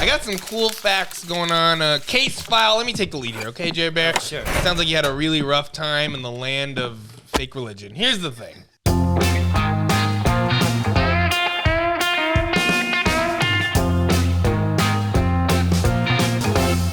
got some cool facts going on. Case file. Let me take the lead here, okay, Jerry Bear? Sure. Sounds like you had a really rough time in the land of fake religion. Here's the thing.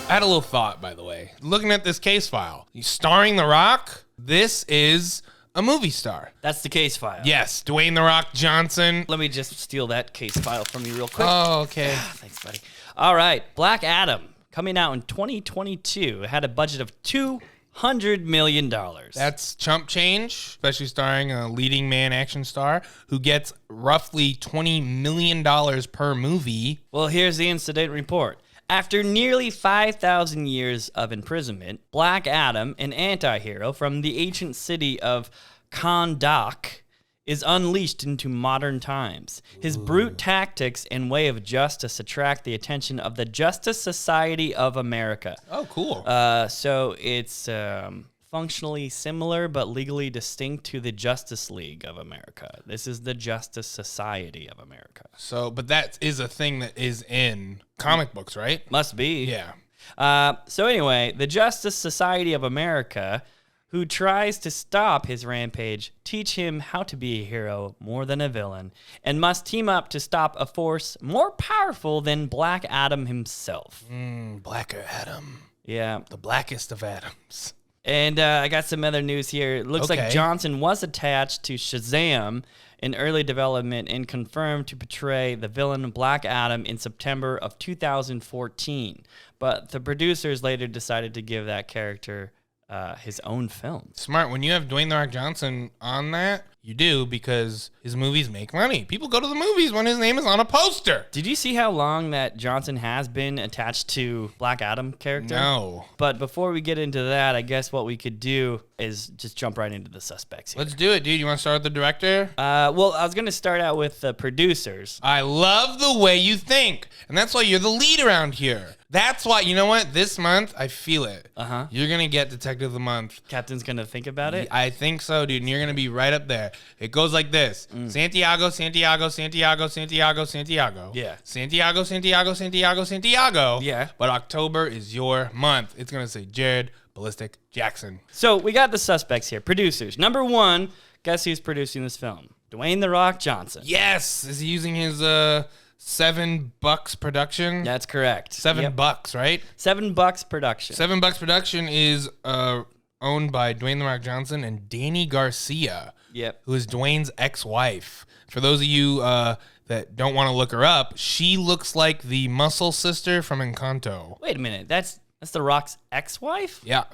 I had a little thought, by the way. Looking at this case file, starring The Rock, this is a movie star. That's the case file. Yes, Dwayne The Rock Johnson. Let me just steal that case file from you real quick. Oh, okay. Thanks, buddy. All right, Black Adam, coming out in 2022, had a budget of $200 million. That's chump change, especially starring a leading man action star who gets roughly $20 million per movie. Well, here's the incident report. After nearly 5,000 years of imprisonment, Black Adam, an anti-hero from the ancient city of Kahndaq, is unleashed into modern times. His brute tactics and way of justice attract the attention of the Justice Society of America. Oh, cool. So it's functionally similar but legally distinct to the Justice League of America. This is the Justice Society of America. So, but that is a thing that is in comic books, right? Must be. Yeah. So anyway, the Justice Society of America, who tries to stop his rampage, teach him how to be a hero more than a villain, and must team up to stop a force more powerful than Black Adam himself. Blacker Adam. Yeah. The blackest of Adams. And I got some other news here. It looks like Okay. Johnson was attached to Shazam in early development and confirmed to portray the villain Black Adam in September of 2014. But the producers later decided to give that character his own film. Smart. When you have Dwayne The Rock Johnson on that, you do, because his movies make money. People go to the movies when his name is on a poster. Did you see how long that Johnson has been attached to Black Adam character? No. But before we get into that, I guess what we could do is just jump right into the suspects here. Let's do it, dude. You want to start with the director? Well, I was going to start out with the producers. I love the way you think. And that's why you're the lead around here. That's why, you know what? This month, I feel it. Uh-huh. You're going to get Detective of the Month. Captain's going to think about it? I think so, dude. And you're going to be right up there. It goes like this. Santiago, Santiago, Santiago, Santiago, Santiago. Yeah. Santiago, Santiago, Santiago, Santiago. Yeah. But October is your month. It's going to say Jared Ballistic Jackson. So we got the suspects here. Producers. Number one, guess who's producing this film? Dwayne The Rock Johnson. Yes. Is he using his $7 production? That's correct. $7, right? $7 production. $7 production is owned by Dwayne The Rock Johnson and Danny Garcia, Yep. who is Dwayne's ex-wife. For those of you that don't want to look her up, she looks like the muscle sister from Encanto. Wait a minute. That's The Rock's ex-wife? Yeah.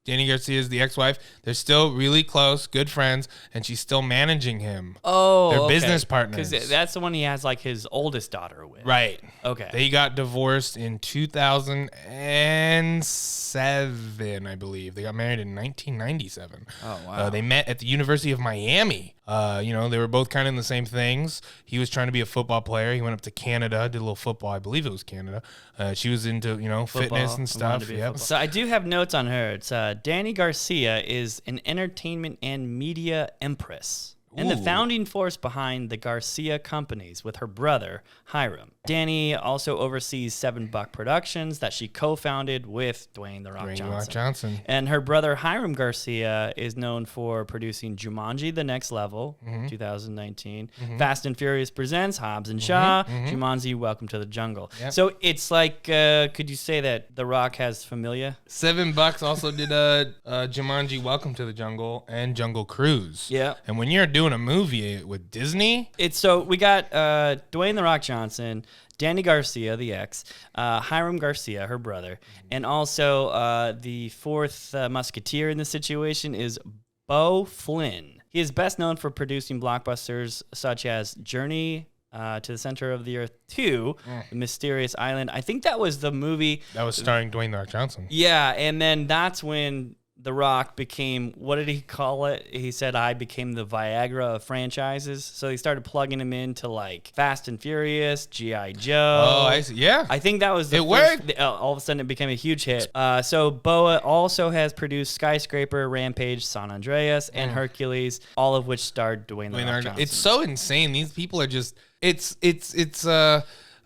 Danny Garcia is the ex-wife. They're still really close, good friends, and she's still managing him. Oh, They're business partners. Because that's the one he has like his oldest daughter with. Right. Okay. They got divorced in 2007, I believe. They got married in 1997. Oh, wow. They met at the University of Miami. They were both kind of in the same things. He was trying to be a football player. He went up to Canada, did a little football. I believe it was Canada. She was into, fitness and stuff. Yep. So I do have notes on her. It's Danny Garcia is an entertainment and media empress and the Ooh. founding force behind the Garcia companies with her brother, Hiram. Danny also oversees $7 Productions that she co-founded with Dwayne The Rock Dwayne The Johnson. Rock Johnson. And her brother, Hiram Garcia, is known for producing Jumanji: The Next Level, 2019. Fast and Furious Presents Hobbs and Shaw, Jumanji: Welcome to the Jungle. Yep. So it's like, could you say that The Rock has familia? $7 also did Jumanji: Welcome to the Jungle and Jungle Cruise. Yeah. And when you're doing a movie with Disney, So we got Dwayne The Rock Johnson, Danny Garcia, the ex, Hiram Garcia, her brother, and also the fourth musketeer in the situation is Beau Flynn. He is best known for producing blockbusters such as Journey to the Center of the Earth 2, The Mysterious Island. I think that was the movie. that was starring Dwayne The Rock Johnson. Yeah, and then that's when The Rock became, what did he call it? He said, I became the Viagra of franchises. So they started plugging him into like Fast and Furious, G.I. Joe. Oh, I see. Yeah. I think that was the It first, worked. all of a sudden it became a huge hit. So Boa also has produced Skyscraper, Rampage, San Andreas, and Hercules, all of which starred Dwayne The Rock Johnson. It's so insane. These people are just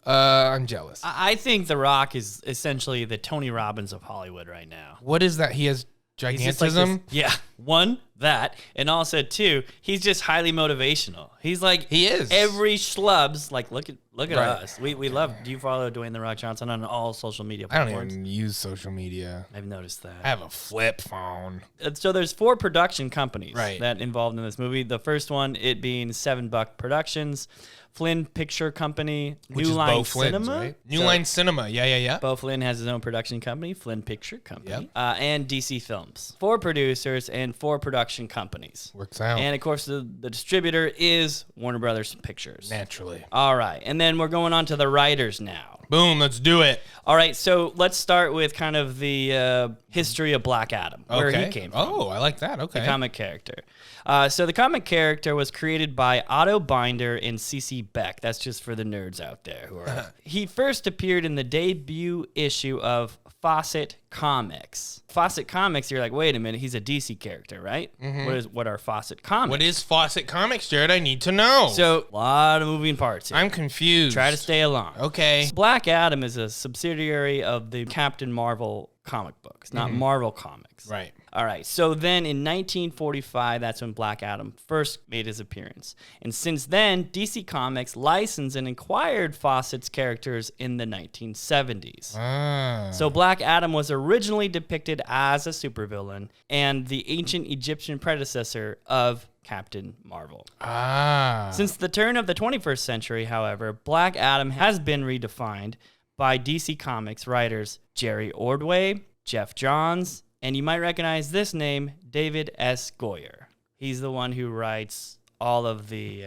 I'm jealous. I think The Rock is essentially the Tony Robbins of Hollywood right now. What is that? He has He's just like gigantism. yeah, one, that, and also two, he's just highly motivational. He's like He is. every schlub's like look at Right. us. We love. Do you follow Dwayne The Rock Johnson on all social media I don't platforms? even use social media. I've noticed that. I have a flip phone. So there's 4 production companies Right. that involved in this movie. The first one, it being Seven Buck Productions, Flynn Picture Company, Which New is Line Bo Flynn's, Cinema. right? New So Line Cinema. Yeah. Bo Flynn has his own production company, Flynn Picture Company, Yep. and DC Films. 4 producers and 4 production companies. Works out. And of course, the distributor is Warner Brothers Pictures. Naturally. All right. And then we're going on to the writers now. Boom, let's do it. All right. So let's start with kind of the history of Black Adam, where he came from. Oh, I like that. Okay. The comic character. So the comic character was created by Otto Binder and C.C. Beck. That's just for the nerds out there who are. He first appeared in the debut issue of Fawcett Comics. Fawcett Comics, you're like, wait a minute, he's a DC character, right? What are Fawcett Comics? What is Fawcett Comics, Jared? I need to know. So, a lot of moving parts here. I'm confused. Try to stay along. Okay. Black Adam is a subsidiary of the Captain Marvel comic books, not Marvel Comics. Right. All right. So then in 1945, that's when Black Adam first made his appearance. And since then, DC Comics licensed and acquired Fawcett's characters in the 1970s. Ah. So Black Adam was originally depicted as a supervillain and the ancient Egyptian predecessor of Captain Marvel. Ah. Since the turn of the 21st century, however, Black Adam has been redefined by DC Comics writers Jerry Ordway, Jeff Johns, and you might recognize this name, David S. Goyer. He's the one who writes all of the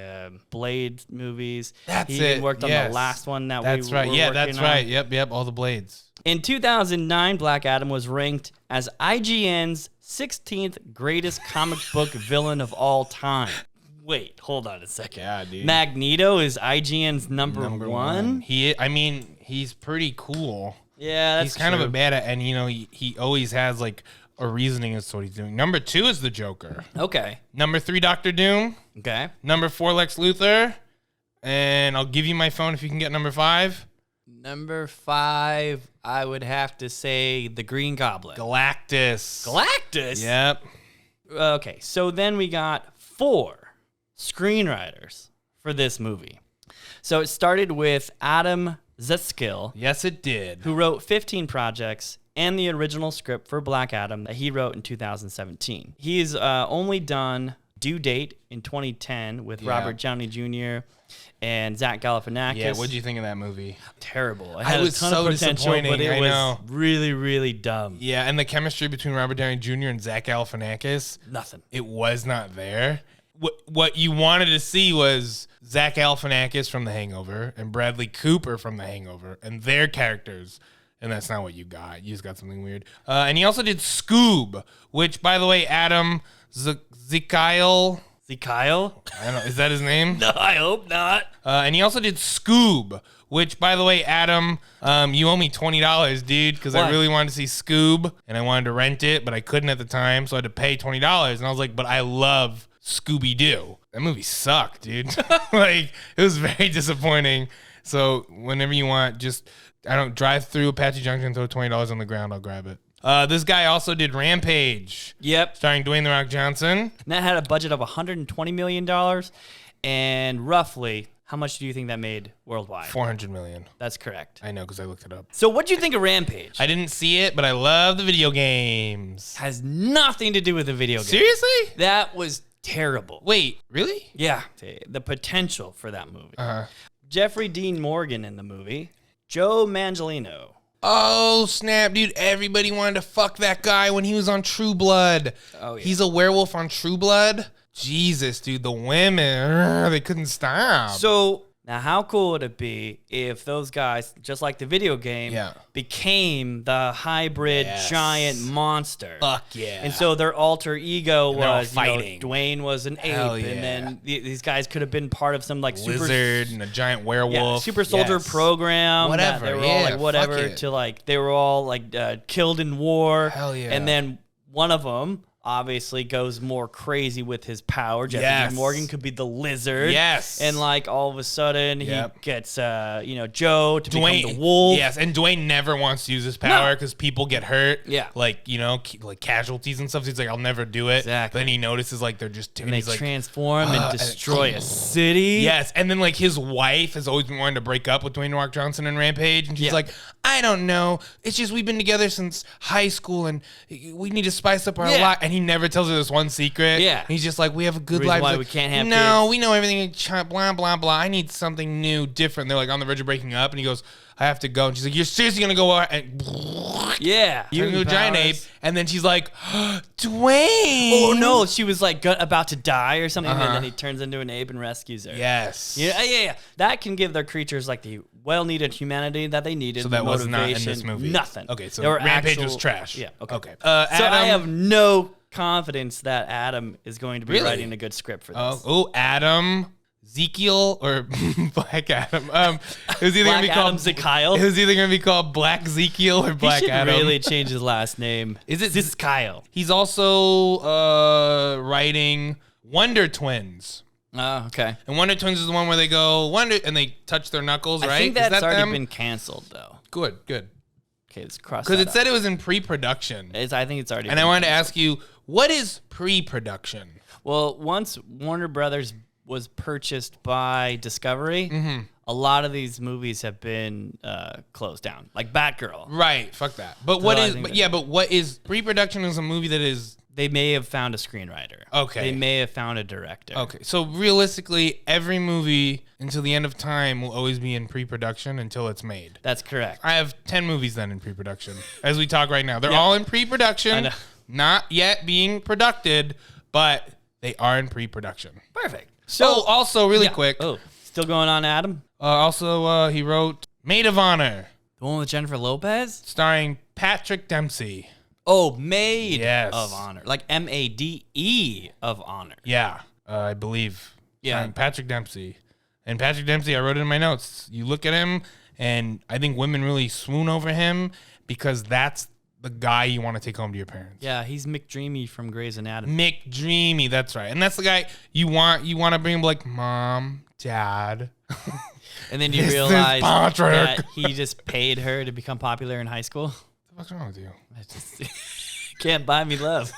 Blade movies. That's he it. even worked on Yes. the last one that That's we right. were Yeah, working that's on. right. Yep. All the blades. In 2009, Black Adam was ranked as IGN's 16th greatest comic book villain of all time. Wait, hold on a second. Yeah, dude. Magneto is IGN's number one? He's pretty cool. Yeah, that's He's kind of true. a bad at, and he always has like a reasoning as to what he's doing. Number 2 is the Joker. Okay. Number 3, Dr. Doom. Okay. Number 4, Lex Luthor. And I'll give you my phone if you can get number 5. Number 5, I would have to say the Green Goblin. Galactus. Galactus? Yep. Okay, so then we got 4 screenwriters for this movie. So it started with Adam Zetskill, Yes, it did. who wrote 15 projects and the original script for Black Adam that he wrote in 2017. He's only done Due Date in 2010 with Yeah. Robert Downey Jr. and Zach Galifianakis. Yeah, what'd you think of that movie? Terrible. It I had was a ton so of potential, disappointing, but it I was know. really, really dumb. Yeah, and the chemistry between Robert Downey Jr. and Zach Galifianakis, Nothing. it was not there. What you wanted to see was Zach Galifianakis from The Hangover and Bradley Cooper from The Hangover and their characters, and that's not what you got. You just got something weird. And he also did Scoob, which, by the way, Adam Zikyle. Kyle? I don't know. Is that his name? No, I hope not. And he also did Scoob, which, by the way, Adam, you owe me $20, dude, because I Why? really wanted to see Scoob, and I wanted to rent it, but I couldn't at the time, so I had to pay $20. And I was like, but I love Scooby-Doo. That movie sucked, dude. Like, it was very disappointing. So whenever you want, just, I don't drive through Apache Junction, throw $20 on the ground, I'll grab it. This guy also did Rampage, Yep. starring Dwayne The Rock Johnson. And that had a budget of $120 million. And roughly, how much do you think that made worldwide? $400 million. That's correct. I know, because I looked it up. So what do you think of Rampage? I didn't see it, but I love the video games. Has nothing to do with the video game. Seriously? That was terrible. Wait, really? Yeah. The potential for that movie. Uh-huh. Jeffrey Dean Morgan in the movie. Joe Manganiello. Oh, snap, dude. Everybody wanted to fuck that guy when he was on True Blood. Oh, yeah. He's a werewolf on True Blood? Jesus, dude. The women, they couldn't stop. So now how cool would it be if those guys, just like the video game, Yeah. became the hybrid Yes. giant monster? Fuck yeah. And so their alter ego they're all was, fighting. Dwayne was an ape, Hell yeah. and then these guys could have been part of some like Lizard and a giant werewolf. yeah, super soldier Yes. program. Whatever, They were yeah, all like fuck whatever it. to like they were all like killed in war. Hell yeah. And then one of them, obviously goes more crazy with his power. Jeffrey Yes. Dean Morgan could be the Lizard. Yes. And like all of a sudden Yep. he gets Joe to become Dwayne, the wolf. yes, and Dwayne never wants to use his power because people get hurt. Yeah. like like casualties and stuff. So he's like, I'll never do it. Exactly. But then he notices like they're just And they he's like, transform and destroy a city. yes, and then like his wife has always been wanting to break up with Dwayne The Rock Johnson and Rampage, and she's Yeah. like, I don't know, it's just we've been together since high school, and we need to spice up our Yeah. life. And he never tells her this one secret. Yeah. And he's just like, we have a good Reason life. why He's we like, can't have no, kids. we know everything. Blah blah blah. I need something new, different. They're like on the verge of breaking up, and he goes, I have to go. And she's like, you're seriously gonna go out and Yeah. turn into a giant ape? Powers. And then she's like, Dwayne. Oh no, she was like about to die or something, Uh-huh. and then he turns into an ape and rescues her. Yes. Yeah. That can give their creatures like the well-needed humanity that they needed. So that was not in motivation, this movie. Nothing. Okay, so There were Rampage was trash. Yeah. Okay. Okay. So I Adam- have no confidence that Adam is going to be Really? writing a good script for this. Adam, Ezekiel, or Black Adam. It was either Black gonna be Adam called Zekiel. It was either gonna be called Black Ezekiel or He Black should Adam. really change his last name. Is it Zekiel? He's also writing Wonder Twins. Oh, okay. And Wonder Twins is the one where they go Wonder and they touch their knuckles, right? I think Is that's that already them? been canceled though. Good. Okay, let's cross Because that it said it was in pre-production. I think it's already. And I wanted to ask you, what is pre-production? Well, once Warner Brothers was purchased by Discovery, Mm-hmm. a lot of these movies have been closed down, like Batgirl. Right, fuck that. But what is pre-production is a movie that is They may have found a screenwriter. Okay. They may have found a director. okay. So realistically, every movie until the end of time will always be in pre-production until it's made. That's correct. I have 10 movies then in pre-production as we talk right now. They're Yeah. all in I pre-production, know. not yet being produced, but they are in pre-production. Perfect. So also really Yeah. quick, Oh, still going on, Adam? he wrote Maid of Honor, The one with Jennifer Lopez? starring Patrick Dempsey. Oh, Maid Yes. of Honor. Like MADE of Honor. Yeah, I believe. Yeah. Starring Patrick Dempsey. And Patrick Dempsey, I wrote it in my notes. You look at him, and I think women really swoon over him because that's the guy you want to take home to your parents. Yeah, he's McDreamy from Grey's Anatomy. Mick Dreamy, that's right. And that's the guy you want to bring him like, Mom, Dad. And then you This is realize Patrick. that he just paid her to become popular in high school. What's wrong with you? I just Can't Buy Me Love.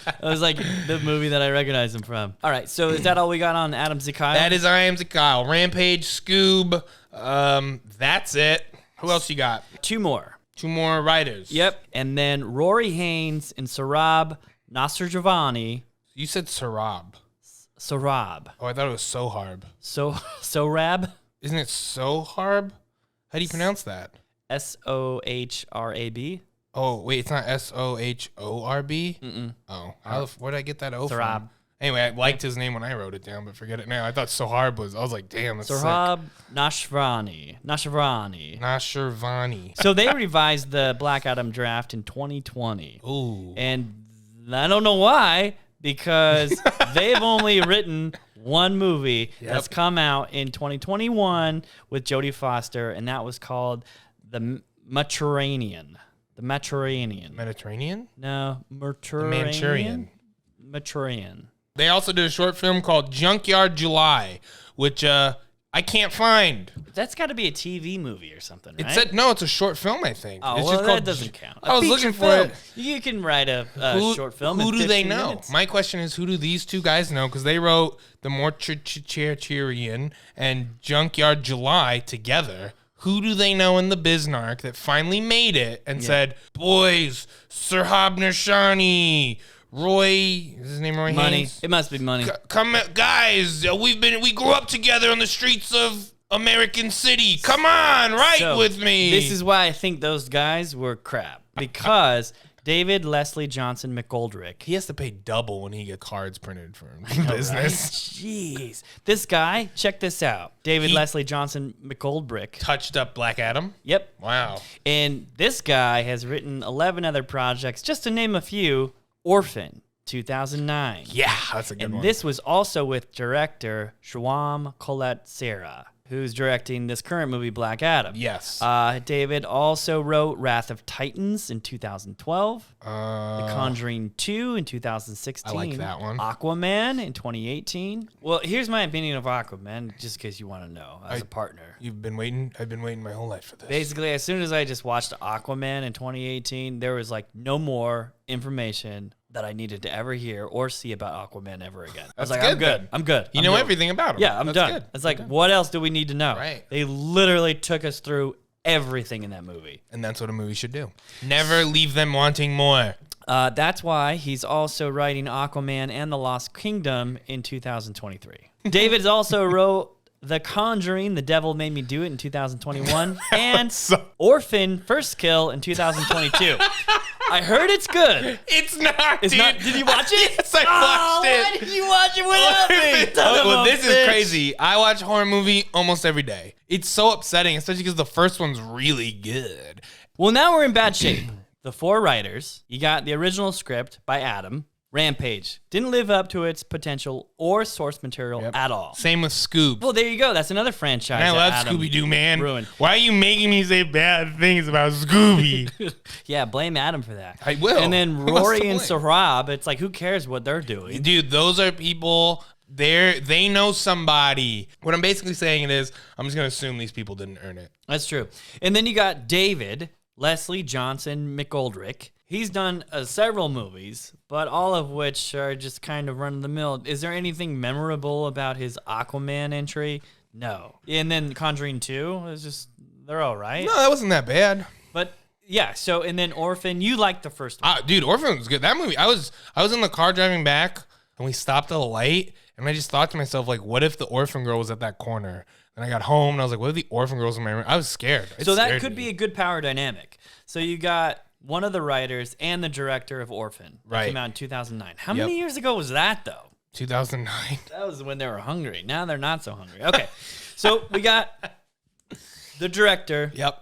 That was like the movie that I recognize him from. All right, so is that all we got on Adam Zekiel? That is I Am Kyle. Rampage, Scoob. That's it. Who else you got? Two more. Two more writers. Yep. And then Rory Haynes and Sarab Nasrjavani. You said Sarab. Sarab. Oh, I thought it was Soharb. Sorab? Isn't it Soharb? How do you pronounce that? Sohrab. Oh, wait, it's not Sohorb? Mm-mm. Oh, where did I get that O from? Sarab. Anyway, I liked his name when I wrote it down, but forget it now. I thought Soharb was, I was like, damn, that's Sarab Nashrani. Nashrani. Nashirvani. So they revised the Black Adam draft in 2020. Ooh. And I don't know why, because they've only written one movie that's come out in 2021 with Jodie Foster, and that was called The Mediterranean. The Mediterranean. Mediterranean? No, Mediterranean. The Manchurian. Mediterranean. They also did a short film called Junkyard July, which I can't find. That's got to be a TV movie or something, right? It said, no, it's a short film, I think. Oh, it's well, just that called doesn't count. I was A looking feature for film. it. You can write a short film Who in do they 15 know? minutes. My question is, who do these two guys know? Because they wrote The Mortuarian and Junkyard July together. Who do they know in the Bismarck that finally made it and said, boys, Sarhab Nishani, Roy, is his name Roy Money. Haynes? It must be money. Come, guys, we grew up together on the streets of American City. Come on, write So, with me. This is why I think those guys were crap. Because David Leslie Johnson McGoldrick. He has to pay double when he gets cards printed for him. Business. Jeez. This guy, check this out. David He- Leslie Johnson McGoldrick. Touched up Black Adam. Yep. Wow. And this guy has written 11 other projects, just to name a few. Orphan, 2009. Yeah, that's a good And one. this was also with director Shawam Collet-Serra. who's directing this current movie, Black Adam. Yes. David also wrote Wrath of Titans in 2012, The Conjuring 2 in 2016. I like that one. Aquaman in 2018. Well, here's my opinion of Aquaman, just in case you want to know, as a partner. You've been waiting? I've been waiting my whole life for this. Basically, as soon as I just watched Aquaman in 2018, there was like no more information that I needed to ever hear or see about Aquaman ever again. I was like, I'm good. I'm good. You know everything about him. Yeah, I'm That's done. good. It's like, what else do we need to know? Right. They literally took us through everything in that movie. And that's what a movie should do. Never leave them wanting more. That's why he's also writing Aquaman and the Lost Kingdom in 2023. David also wrote The Conjuring, The Devil Made Me Do It in 2021, and Orphan First Kill in 2022. I heard it's good. It's not, It's dude. not. Did you watch it? Yes, I watched it. Why did you watch it without me? Son of Well, a this is bitch. crazy. I watch a horror movie almost every day. It's so upsetting, especially because the first one's really good. Well, now we're in bad shape. The 4 writers, you got the original script by Adam. Rampage didn't live up to its potential or source material at all. Same with Scoob. Well, there you go. That's another franchise. And I love that Adam Scooby-Doo, man. ruined. Why are you making me say bad things about Scooby? Yeah, blame Adam for that. I will. And then Who else Rory to and blame? Sarab, it's like, who cares what they're doing? Dude, those are people, they know somebody. What I'm basically saying is, I'm just going to assume these people didn't earn it. That's true. And then you got David, Leslie Johnson McGoldrick. He's done several movies, but all of which are just kind of run-of-the-mill. Is there anything memorable about his Aquaman entry? No. And then Conjuring 2 is just, they're all right. No, that wasn't that bad. But yeah, so, and then Orphan, you liked the first one. Dude, Orphan was good. That movie, I was in the car driving back, and we stopped at a light, and I just thought to myself, like, what if the orphan girl was at that corner? And I got home, and I was like, what if the orphan girl's in my room? I was scared. So that could be a good power dynamic. So you got one of the writers and the director of Orphan. That Right. came out in 2009. How many years ago was that, though? 2009. That was when they were hungry. Now they're not so hungry. Okay. So we got the director, Yep.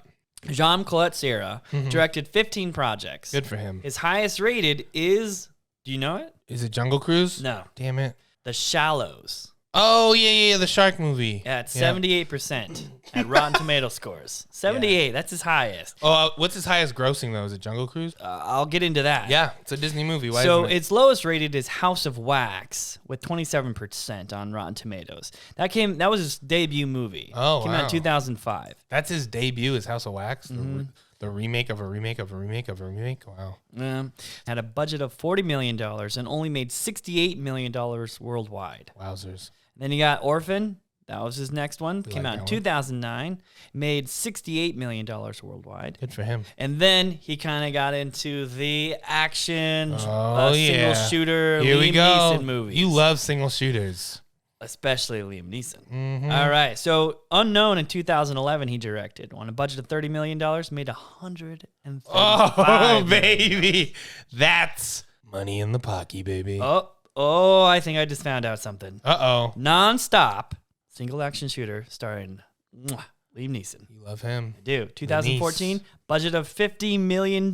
Jean Collet-Serra, directed 15 projects. Good for him. His highest rated is, do you know it? Is it Jungle Cruise? No. Damn it. The Shallows. Oh, yeah, the shark movie. At 78% at Rotten Tomato scores. 78, that's his highest. Oh, what's his highest grossing, though? Is it Jungle Cruise? I'll get into that. Yeah, it's a Disney movie. Why So isn't it? its lowest rated is House of Wax with 27% on Rotten Tomatoes. That was his debut movie. Oh, Came out in wow. 2005. That's his debut, is House of Wax? The remake of a remake of a remake of a remake? Wow. Had a budget of $40 million and only made $68 million worldwide. Wowzers. Then you got Orphan. That was his next one. Came like out in that one. 2009. Made $68 million worldwide. Good for him. And then he kind of got into the action, Oh, single yeah. shooter, Here Liam we go. Neeson movies. You love single shooters. Especially Liam Neeson. Mm-hmm. All right. So Unknown in 2011 he directed. On a budget of $30 million, made $135 Oh, million. baby. That's money in the pocket, baby. Oh, I think I just found out something. Uh-oh. Non-stop single action shooter starring Liam Neeson. You love him. I do. 2014, budget of $50 million,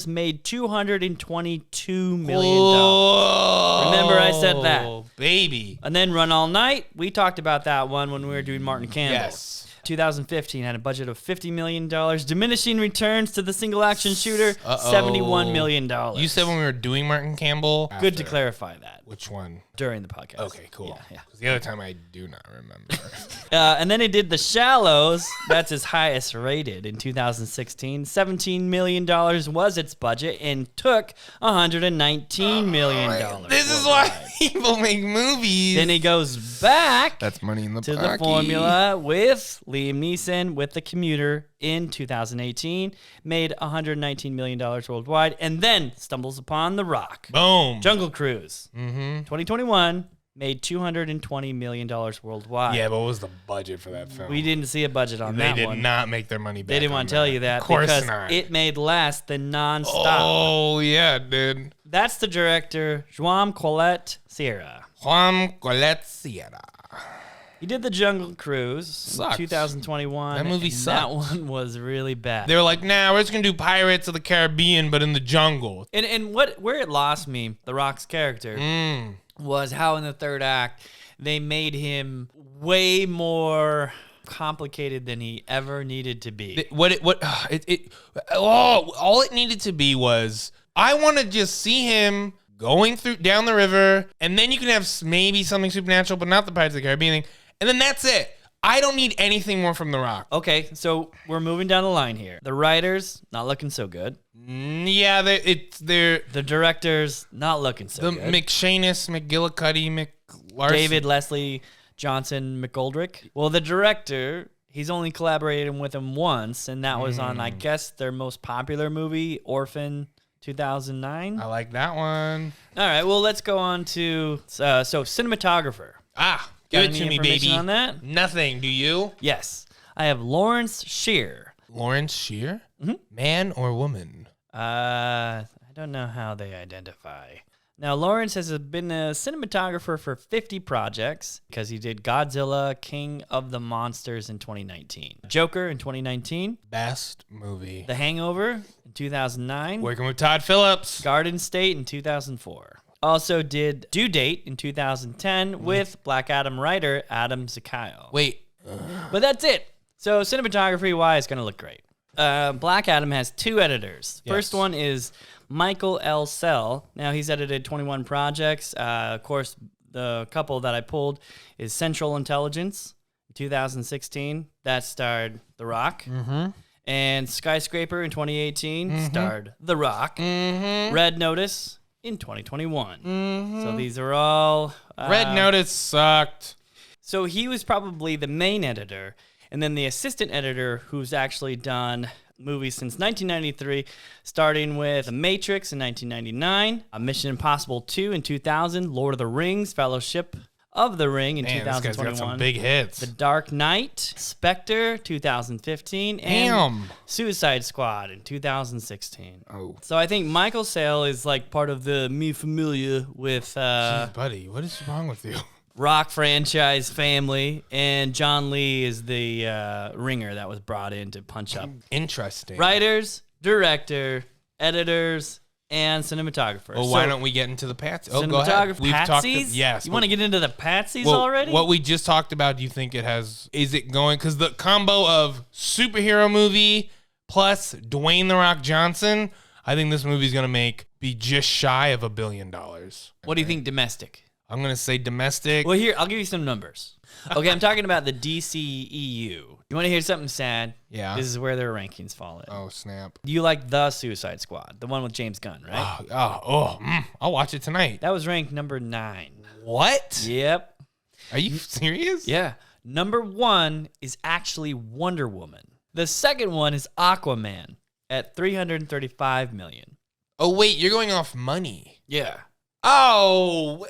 made $222 million. Whoa. Remember I said that. Baby. And then Run All Night. We talked about that one when we were doing Martin Campbell. Yes. 2015 had a budget of $50 million. Diminishing returns to the single action shooter, Uh-oh. $71 million. You said when we were doing Martin Campbell. Good to after. clarify that Which one? during the podcast. Okay, cool. Yeah. 'Cause the other time I do not remember. And then he did The Shallows. That's his highest rated in 2016. $17 million was its budget and took $119 million. This is why people make movies. Then he goes back That's money in the to pocket. the formula with Liam Neeson with The Commuter in 2018. Made $119 million worldwide. And then stumbles upon The Rock. Boom. Jungle Cruise. Mm-hmm. 2021 made $220 million worldwide. Yeah, but what was the budget for that film? We didn't see a budget on They that did one. not make their money back. They didn't on want to tell you that Of course because not. it made less than Nonstop. Oh, yeah, dude. That's the director, Joan Collet-Serra. Juan Collet-Serra. He did The Jungle Cruise Sucks. in 2021. That movie and sucked. That one was really bad. They were like, nah, we're just going to do Pirates of the Caribbean, but in the jungle. And where it lost me, The Rock's character, was how in the third act they made him way more complicated than he ever needed to be. All it needed to be was, I want to just see him going down the river, and then you can have maybe something supernatural, but not the Pirates of the Caribbean thing, and then that's it. I don't need anything more from The Rock. Okay, so we're moving down the line here. The writers, not looking so good. Yeah, they're The directors, not looking so the good. McShanus, McGillicuddy, McLarson. David Leslie Johnson McGoldrick. Well, the director, he's only collaborated with him once, and that was on, I guess, their most popular movie, Orphan 2009. I like that one. All right, well, let's go on to cinematographer. Give Got it any to me, information baby. on that? Nothing. Do you? Yes, I have Lawrence Shear. Lawrence Shear? Man or woman? I don't know how they identify. Now, Lawrence has been a cinematographer for 50 projects because he did Godzilla, King of the Monsters in 2019, Joker in 2019, Best movie. The Hangover in 2009, Working with Todd Phillips. Garden State in 2004. Also did Due Date in 2010 with Black Adam writer Adam Zakayo. Wait. But that's it. So cinematography-wise, going to look great. Black Adam has 2 editors. Yes. First one is Michael L. Sell. Now, he's edited 21 projects. Of course, the couple that I pulled is Central Intelligence in 2016. That starred The Rock. And Skyscraper in 2018 starred The Rock. Red Notice in 2021. So these are all... Red Notice sucked. So he was probably the main editor, and then the assistant editor who's actually done movies since 1993, starting with The Matrix in 1999, Mission Impossible 2 in 2000, Lord of the Rings, Fellowship of the Ring in Man, this guy's 2021. got some big hits. The Dark Knight, Spectre 2015, and Damn. Suicide Squad in 2016. Oh. So I think Michael Sale is like part of the Me Familia with Jeez, buddy, what is wrong with you? Rock franchise family, and John Lee is the ringer that was brought in to punch up. Interesting. Writers, director, editors, and cinematographer. Well, why don't we get into the Patsies? Oh, go ahead. Cinematographer, We've talked. Patsies? Yes. You want to get into the Patsies Well, already? What we just talked about, do you think it has? Is it going? Because the combo of superhero movie plus Dwayne "The Rock" Johnson, I think this movie's gonna be just shy of $1 billion. What do you think domestic? I'm gonna say domestic. Well, here, I'll give you some numbers. Okay, I'm talking about the DCEU. You want to hear something sad? Yeah. This is where their rankings fall in. Oh snap! You like The Suicide Squad, the one with James Gunn, right? I'll watch it tonight. That was ranked number 9. What? Yep. Are you serious? Yeah. Number 1 is actually Wonder Woman. The second one is Aquaman at $335 million. Oh wait, you're going off money. Yeah. Oh,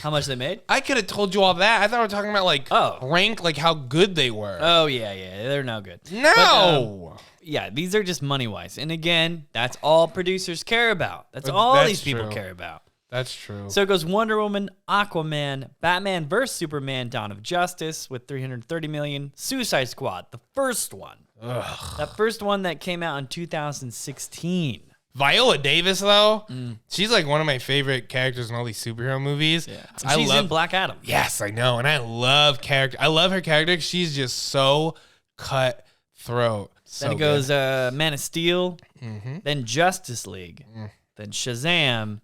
How much they made? I could have told you all that. I thought we were talking about like rank, like how good they were. Oh, yeah. They're no good. No. But, yeah, these are just money-wise. And again, that's all producers care about. That's all these people true. care about. That's true. So it goes Wonder Woman, Aquaman, Batman vs. Superman, Dawn of Justice with $330 million, Suicide Squad, the first one. Ugh. That first one that came out in 2016. Viola Davis, though, she's like one of my favorite characters in all these superhero movies. Yeah. I She's love in Black Adam. Yes, I know, and I love character. I love her character. She's just so cutthroat. Then it goes Man of Steel, then Justice League, then Shazam,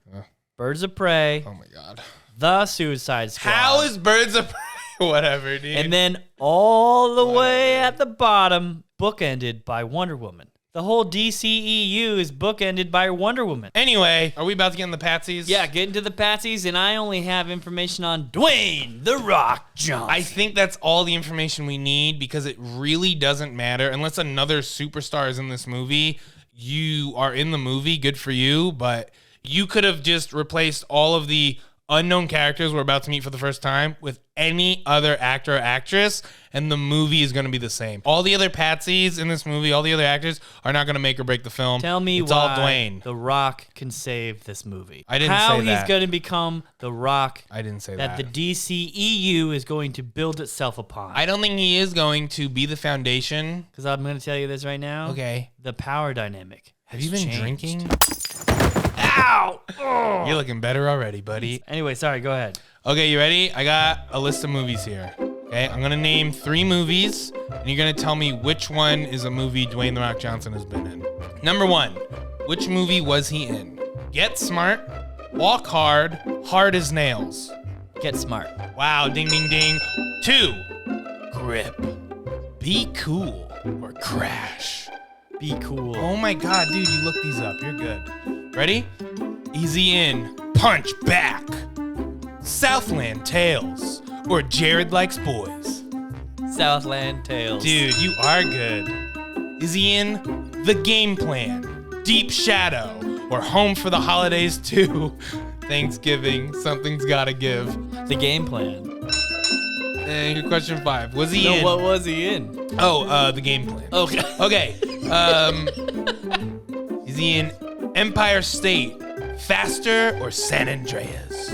Birds of Prey, Oh my god. The Suicide Squad. How is Birds of Prey? Whatever, dude. And then all the way at the bottom, bookended by Wonder Woman. The whole DCEU is bookended by Wonder Woman. Anyway, are we about to get in the Patsies? Yeah, get into the Patsies, and I only have information on Dwayne "The Rock" Johnson. I think that's all the information we need because it really doesn't matter unless another superstar is in this movie. You are in the movie, good for you, but you could have just replaced all of the unknown characters we're about to meet for the first time with any other actor or actress, and the movie is going to be the same. All the other Patsies in this movie, all the other actors are not going to make or break the film. Tell me it's why all Dwayne. The Rock can save this movie. I didn't How say that. he's going to become The Rock I didn't say that that. the DCEU is going to build itself upon. I don't think he is going to be the foundation. Because I'm going to tell you this right now. Okay. The power dynamic. Have you been drinking? Ow! You're looking better already, buddy. Anyway, sorry, go ahead. Okay, you ready? I got a list of movies here. Okay, I'm gonna name 3 movies, and you're gonna tell me which one is a movie Dwayne The Rock Johnson has been in. Number 1, which movie was he in? Get Smart, Walk Hard, Hard as Nails. Get Smart. Wow, ding, ding, ding. 2, Grip, Be Cool, or Crash. Be Cool. Oh my God, dude, you look these up. You're good. Ready? Easy in, Punch Back, Southland Tales, or Jared Likes Boys. Southland Tales. Dude, you are good. Is he in The Game Plan, Deep Shadow, or Home for the Holidays 2? Thanksgiving, Something's Gotta Give. The Game Plan. And question 5. Was he in? What was he in? Oh, The Game Plan. Okay. Okay. Is he in Empire State, Faster, or San Andreas?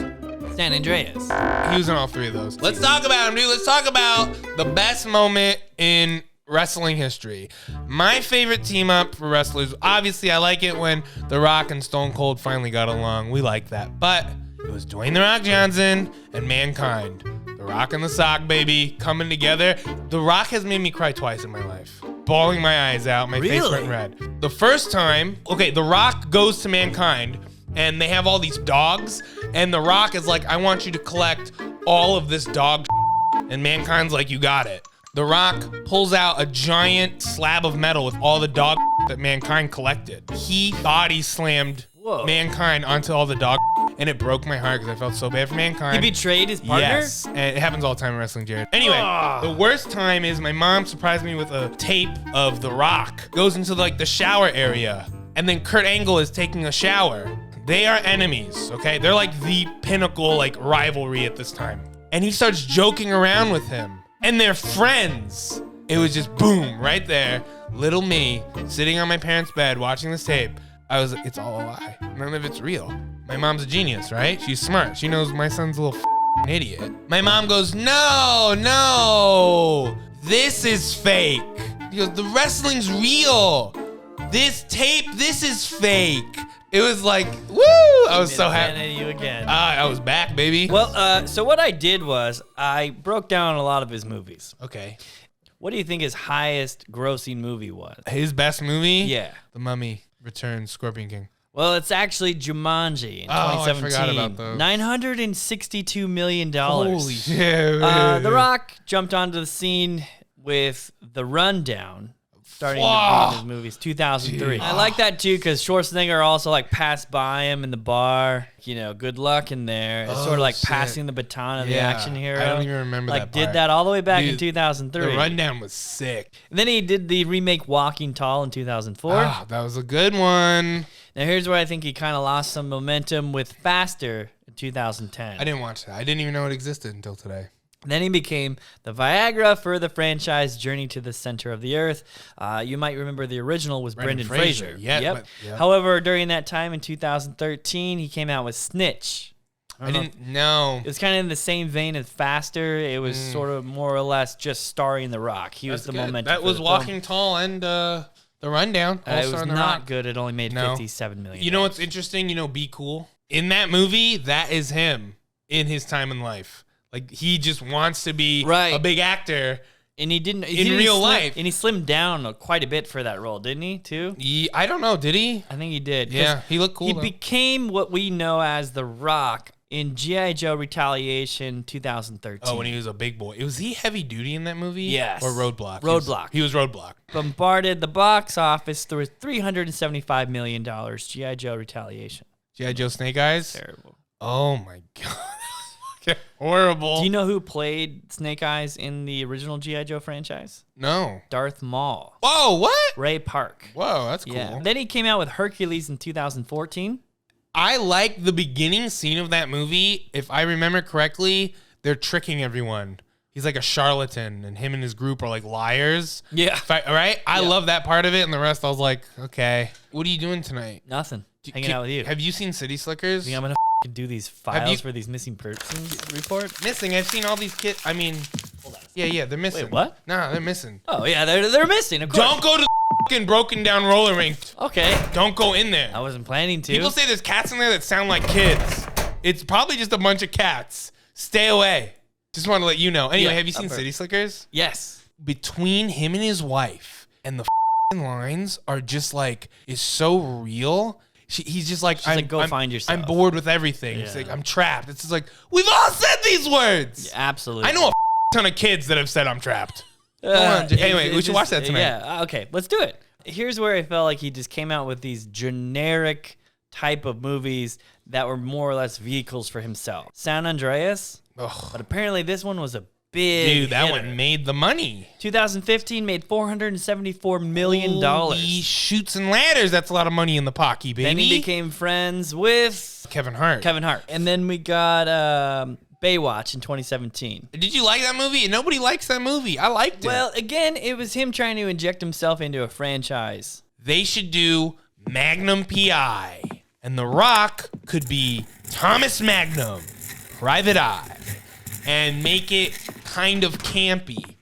San Andreas. He was in all 3 of those. Let's talk about him, dude. Let's talk about the best moment in wrestling history. My favorite team up for wrestlers, obviously I like it when The Rock and Stone Cold finally got along. We like that. But it was Dwayne The Rock Johnson and Mankind. The Rock and the Sock, baby, coming together. The Rock has made me cry twice in my life. Bawling my eyes out. My face went red. The first time, okay, The Rock goes to Mankind, and they have all these dogs, and The Rock is like, I want you to collect all of this dog and Mankind's like, you got it. The Rock pulls out a giant slab of metal with all the dog that Mankind collected. He body slammed Mankind onto all the dog, and it broke my heart because I felt so bad for Mankind. He betrayed his partner? Yes, and it happens all the time in wrestling, Jared. Anyway, the worst time is my mom surprised me with a tape of The Rock. Goes into like the shower area, and then Kurt Angle is taking a shower. They are enemies, okay? They're like the pinnacle like rivalry at this time. And he starts joking around with him. And they're friends. It was just boom, right there. Little me, sitting on my parents' bed watching this tape. I was like, it's all a lie. None of it's real. My mom's a genius, right? She's smart. She knows my son's a little idiot. My mom goes, no, this is fake. He goes, the wrestling's real. This tape, this is fake. It was like, woo! I was so happy. You again. I was back, baby. Well, so what I did was I broke down a lot of his movies. Okay. What do you think his highest grossing movie was? His best movie? Yeah. The Mummy Returns, Scorpion King. Well, it's actually Jumanji in 2017. I forgot about those. $962 million. Holy shit. The Rock jumped onto the scene with The Rundown, starting to run his movies, 2003. I like that too because Schwarzenegger also like passed by him in the bar. You know, good luck in there. It's sort of like passing the baton of the action hero. I don't even remember that part. Did that all the way back in 2003. The Rundown was sick. And then he did the remake Walking Tall in 2004. That was a good one. Now here's where I think he kind of lost some momentum with Faster in 2010. I didn't watch that. I didn't even know it existed until today. Then he became the Viagra for the franchise Journey to the Center of the Earth. You might remember the original was Brendan Fraser. Yep. However, during that time in 2013, he came out with Snitch. I didn't know. It was kind of in the same vein as Faster. It was sort of more or less just starring The Rock. He was the momentum. That was Walking Tall and The Rundown. It was not good. It only made $57 million. You know what's interesting? You know, Be Cool. In that movie, that is him in his time in life. Like, he just wants to be a big actor. And he didn't in real life. And he slimmed down quite a bit for that role, didn't he, too? I don't know. Did he? I think he did. Yeah, he looked cool. He though. became what we know as The Rock in G.I. Joe Retaliation 2013. Oh, when he was a big boy. Was he heavy duty in that movie? Yes. Or Roadblock? Roadblock. He was Roadblock. Bombarded the box office through $375 million. G.I. Joe Retaliation. G.I. Joe Snake Eyes? Terrible. Oh, my God. Horrible. Do you know who played Snake Eyes in the original G.I. Joe franchise? No. Darth Maul. Whoa, what? Ray Park. Whoa, that's cool. Yeah. Then he came out with Hercules in 2014. I like the beginning scene of that movie. If I remember correctly, they're tricking everyone. He's like a charlatan, and him and his group are like liars. Yeah. Right? I love that part of it, and the rest I was like, okay. What are you doing tonight? Nothing. Hanging out with you. Have you seen City Slickers? I think I'm going to do these files for these missing persons report. Missing? I've seen all these kids. I mean, yeah, they're missing. Wait, what? No, they're missing. Oh, yeah, they're missing, of course. Don't go to the fucking broken down roller rink. Okay. Don't go in there. I wasn't planning to. People say there's cats in there that sound like kids. It's probably just a bunch of cats. Stay away. Just want to let you know. Anyway, Yeah, have you seen I've heard. City Slickers? Yes. Between him and his wife, and the lines are just like, is so real. He's just like, She's like, go find yourself. I'm bored with everything. Yeah. He's like, I'm trapped. It's just like, we've all said these words. Yeah, absolutely. I know a ton of kids that have said I'm trapped. Anyway, we should watch that tonight. Yeah, okay, let's do it. Here's where I felt like he just came out with these generic type of movies that were more or less vehicles for himself. San Andreas, Ugh. but apparently this one was a big Dude, that hitter. one made the money. 2015 made $474 million. Holy shoots and ladders. That's a lot of money in the pocky, baby. Then he became friends with Kevin Hart. And then we got Baywatch in 2017. Did you like that movie? Nobody likes that movie. I liked it. Well, again, it was him trying to inject himself into a franchise. They should do Magnum P.I. And The Rock could be Thomas Magnum, Private Eye, and make it kind of campy.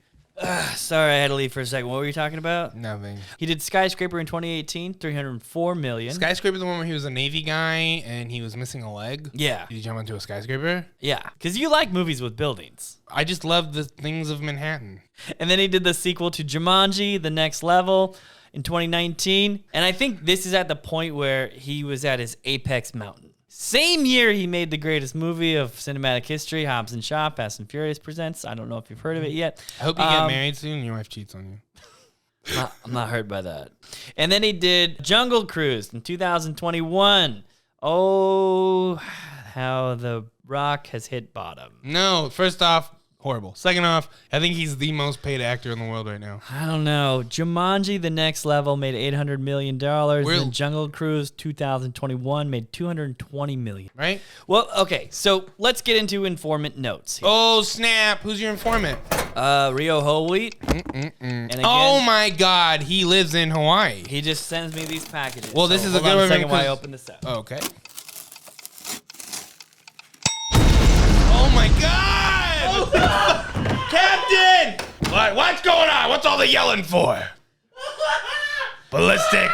Sorry, I had to leave for a second. What were you talking about? Nothing. He did Skyscraper in 2018, $304 million. Skyscraper, the one where he was a Navy guy and he was missing a leg. Yeah. Did he jump onto a skyscraper? Yeah, because you like movies with buildings. I just love the things of Manhattan. And then he did the sequel to Jumanji, The Next Level, in 2019. And I think this is at the point where he was at his apex mountain. Same year, he made the greatest movie of cinematic history, Hobbs and Shaw, Fast and Furious Presents. I don't know if you've heard of it yet. I hope you get married soon and your wife cheats on you. I'm not hurt by that. And then he did Jungle Cruise in 2021. Oh, how The Rock has hit bottom. No, first off, horrible. Second off, I think he's the most paid actor in the world right now. I don't know. Jumanji, The Next Level, made $800 million. And Jungle Cruise 2021 made $220 million. Right? Well, okay, so let's get into informant notes here. Oh, snap. Who's your informant? Rio Whole-Wheat. And again, Oh, my God. He lives in Hawaii. he just sends me these packages. Well, this is a hold good on one a second while I because- open this up. Okay. Oh, my God. Captain! What's going on? What's all the yelling for? Ballistic!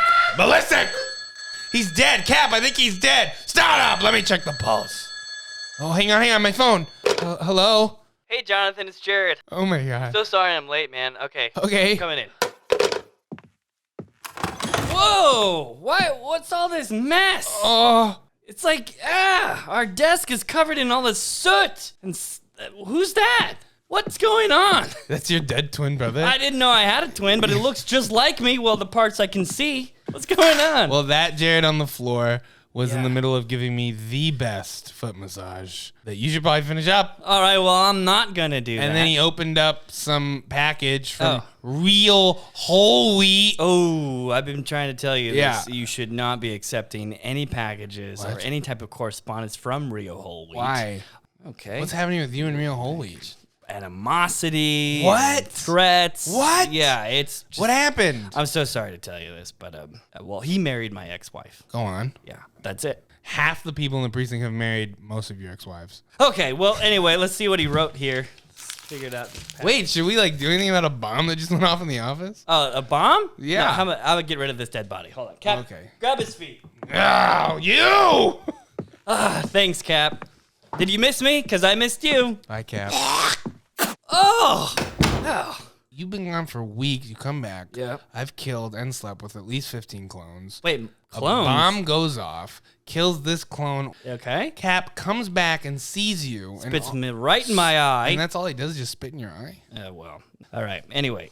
He's dead, Cap. I think he's dead. Start up. Let me check the pulse. Oh, hang on. My phone. Hello? Hey, Jonathan, it's Jared. Oh, my God. So sorry I'm late, man. Okay. Okay. Coming in. Whoa! What's all this mess? Oh, It's like, our desk is covered in all this soot. And who's that? What's going on? that's your dead twin brother? I didn't know I had a twin, but it looks just like me. Well, the parts I can see. What's going on? Well, that Jared on the floor was in Yeah. the middle of giving me the best foot massage that you should probably finish up. All right, well, I'm not going to do that. And then he opened up some package from Oh. Real Whole Wheat. Oh, I've been trying to tell you Yeah. this. You should not be accepting any packages or What? any type of correspondence from Rio Whole Wheat. Why? Okay. What's happening with you and Real Whole Wheat? Animosity. What? and threats. What? Yeah, it's just, What happened? I'm so sorry to tell you this, but well, he married my ex-wife. Go on. Yeah, that's it. Half the people in the precinct have married most of your ex-wives. Okay, well, anyway, let's see what he wrote here. Let's figure it out. Wait, should we do anything about a bomb that just went off in the office? Oh, a bomb? Yeah. No, how about I would get rid of this dead body. Hold on, Cap. Okay. Grab his feet. Oh, you! Thanks, Cap. Did you miss me? Cause I missed you. Bye, Cap. Oh. You've been gone for weeks. You come back. Yeah. I've killed and slept with at least 15 clones. Wait, A clones. bomb goes off, kills this clone. Okay. Cap comes back and sees you. Spits and, me right in my eye. and that's all he does is just spit in your eye. Well. All right. Anyway,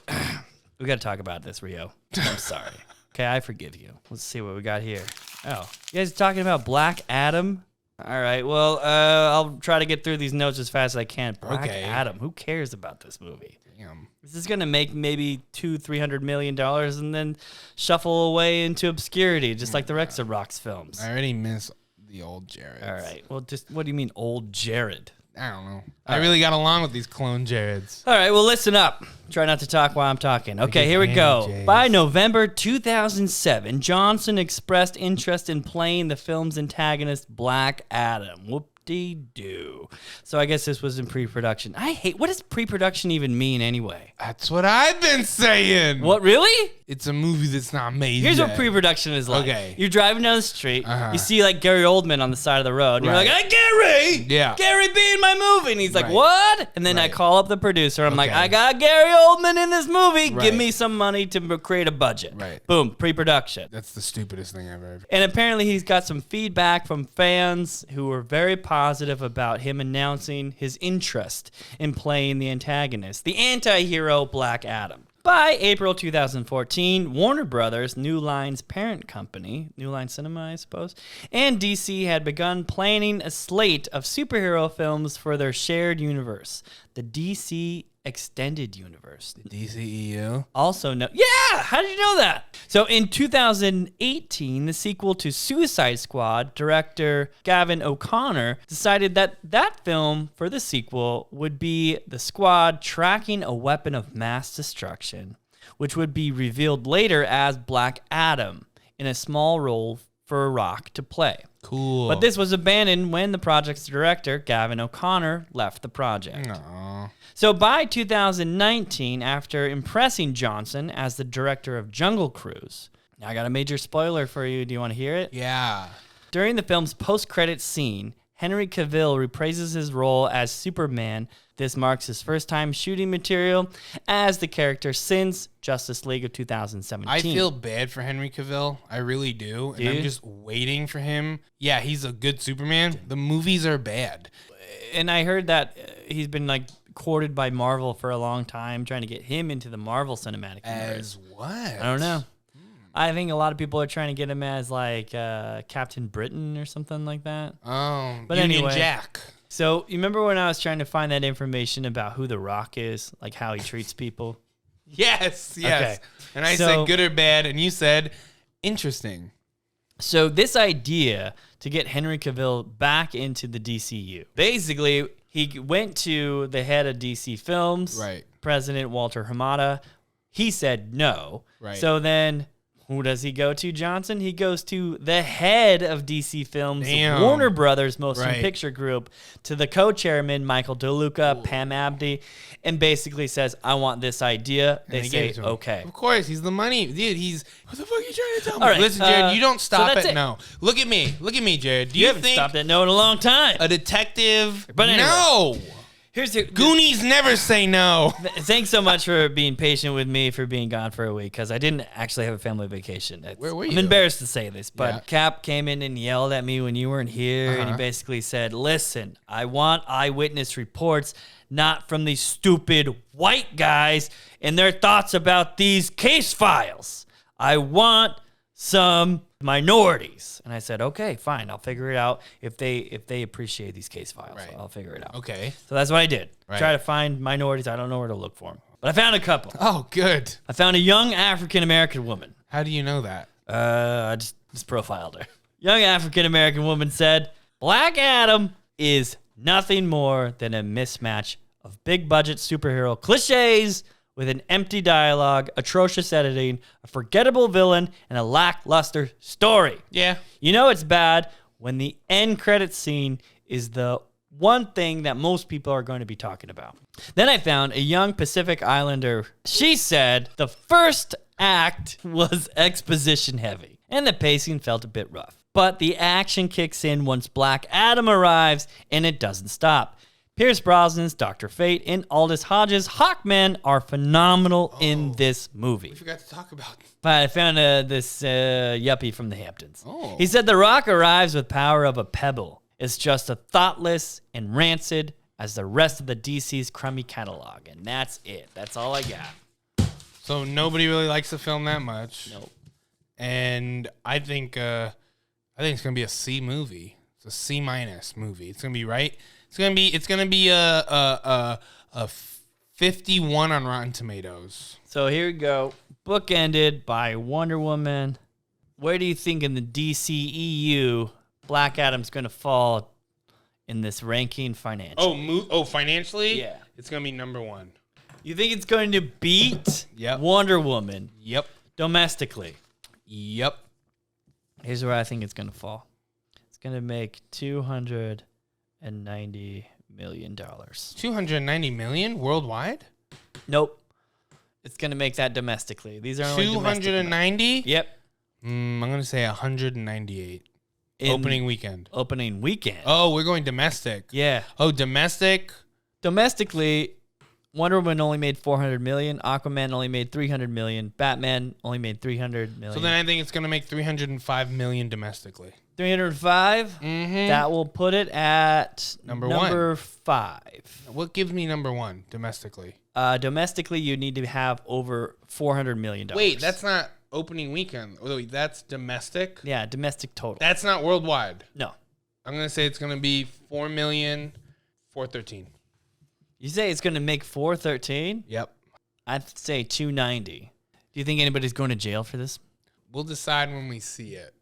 we got to talk about this, Rio. I'm sorry. Okay, I forgive you. Let's see what we got here. Oh, you guys talking about Black Adam? All right. Well, I'll try to get through these notes as fast as I can. Black Okay. Adam. Who cares about this movie? Damn. This is gonna make maybe $200-300 million and then shuffle away into obscurity, just like the rest of Rock's films. I already miss the old Jared. All right. Well, just what do you mean, old Jared? I don't know. I really got along with these clone Jareds. All right, well, listen up. Try not to talk while I'm talking. Okay, here we go. Jays. By November 2007, Johnson expressed interest in playing the film's antagonist, Black Adam. Whoop-de-doo. So I guess this was in pre-production. What does pre-production even mean anyway? That's what I've been saying. What, really? it's a movie that's not made Here's yet. what pre-production is like. Okay. You're driving down the street. You see like Gary Oldman on the side of the road. And you're like, hey, Gary! Yeah. Gary be in my movie. And he's like, what? And then I Right. call up the producer. I'm like, I got Gary Oldman in this movie. Right. Give me some money to create a budget. Right. Boom, pre-production. That's the stupidest thing I've ever heard. And apparently he's got some feedback from fans who were very positive about him announcing his interest in playing the antagonist, the anti-hero Black Adam. By April 2014, Warner Brothers, New Line's parent company, New Line Cinema, I suppose, and DC had begun planning a slate of superhero films for their shared universe, the DC Extended Universe. The DCEU? Also know, yeah, how did you know that? So in 2018, the sequel to Suicide Squad, director Gavin O'Connor decided that that film for the sequel would be the squad tracking a weapon of mass destruction, which would be revealed later as Black Adam in a small role for Rock to play. Cool. But this was abandoned when the project's director, Gavin O'Connor, left the project. Aww. So by 2019, after impressing Johnson as the director of Jungle Cruise, now I got a major spoiler for you. Do you want to hear it? Yeah. During the film's post-credits scene, Henry Cavill reprises his role as Superman. This marks his first time shooting material as the character since Justice League of 2017. I feel bad for Henry Cavill. I really do. And I'm just waiting for him. Yeah, he's a good Superman. The movies are bad. And I heard that he's been like courted by Marvel for a long time, trying to get him into the Marvel Cinematic Universe. As what? I don't know. I think a lot of people are trying to get him as like Captain Britain or something like that. Oh, But Union anyway. Jack. So you remember when I was trying to find that information about who The Rock is, like how he treats people? Yes. Okay. And I So- said good or bad, and you said interesting. So this idea to get Henry Cavill back into the DCU, basically he went to the head of DC Films, Right. President Walter Hamada. He said no. Right. So then who does he go to, Johnson? He goes to the head of DC Films, Damn. Warner Brothers Motion Right. Picture Group, to the co-chairman, Michael DeLuca, Pam Abdi, and basically says, I want this idea. They And say, gave it to him. okay. Of course, he's the money. Dude, he's... What the fuck are you trying to tell me? All right, Listen, Jared, you don't stop so that's at it. no. Look at me. Look at me, Jared. Do You you, haven't think stopped at no in a long time. a detective... But anyway. No! Here's the Goonies never say no. Thanks so much for being patient with me for being gone for a week, because I didn't actually have a family vacation. Where were I'm you? embarrassed to say this, but Yeah. Cap came in and yelled at me when you weren't here, and he basically said, listen, I want eyewitness reports, not from these stupid white guys and their thoughts about these case files. I want some minorities. And I said, okay, fine, I'll figure it out. If they appreciate these case files, Right. I'll figure it out. Okay. So that's what I did. Right. Try to find minorities. I don't know where to look for them. But I found a couple. Oh, good. I found a young African-American woman. How do you know that? I just profiled her. Young African-American woman said, Black Adam is nothing more than a mismatch of big-budget superhero cliches with an empty dialogue, atrocious editing, a forgettable villain, and a lackluster story. Yeah. You know it's bad when the end credits scene is the one thing that most people are going to be talking about. Then I found a young Pacific Islander. She said the first act was exposition heavy, and the pacing felt a bit rough. But the action kicks in once Black Adam arrives, and it doesn't stop. Pierce Brosnan's Dr. Fate and Aldous Hodges' Hawkman are phenomenal in this movie. We forgot to talk about... But I found this yuppie from the Hamptons. Oh. He said The Rock arrives with power of a pebble. It's just as thoughtless and rancid as the rest of the DC's crummy catalog. And that's it. That's all I got. So nobody really likes the film that much. Nope. And I think it's gonna be a C movie. It's a C- movie. It's gonna be right. It's gonna be a 51 on Rotten Tomatoes. So here we go. Bookended by Wonder Woman. Where do you think in the DCEU Black Adam's going to fall in this ranking financially? Financially? Yeah. It's gonna be number 1. You think it's going to beat Yep. Wonder Woman Yep. domestically? Yep. Here's where I think it's going to fall. It's going to make $290 million. 290 million worldwide? Nope. It's gonna make that domestically. These are only 290. Yep. I'm gonna say 198. In Opening weekend. Opening weekend. Oh, we're going domestic. Yeah. Oh, domestic. Domestically, Wonder Woman only made 400 million. Aquaman only made 300 million. Batman only made 300 million. So then I think it's gonna make 305 million domestically. 305. Mm-hmm. That will put it at Number 5. What gives me number 1 domestically? Domestically, you need to have over $400 million. Wait, that's not opening weekend. Oh, wait, that's domestic? Yeah, domestic total. That's not worldwide. No. I'm going to say it's going to be 4,413,000. You say it's going to make 413? Yep. I'd say 290. Do you think anybody's going to jail for this? We'll decide when we see it.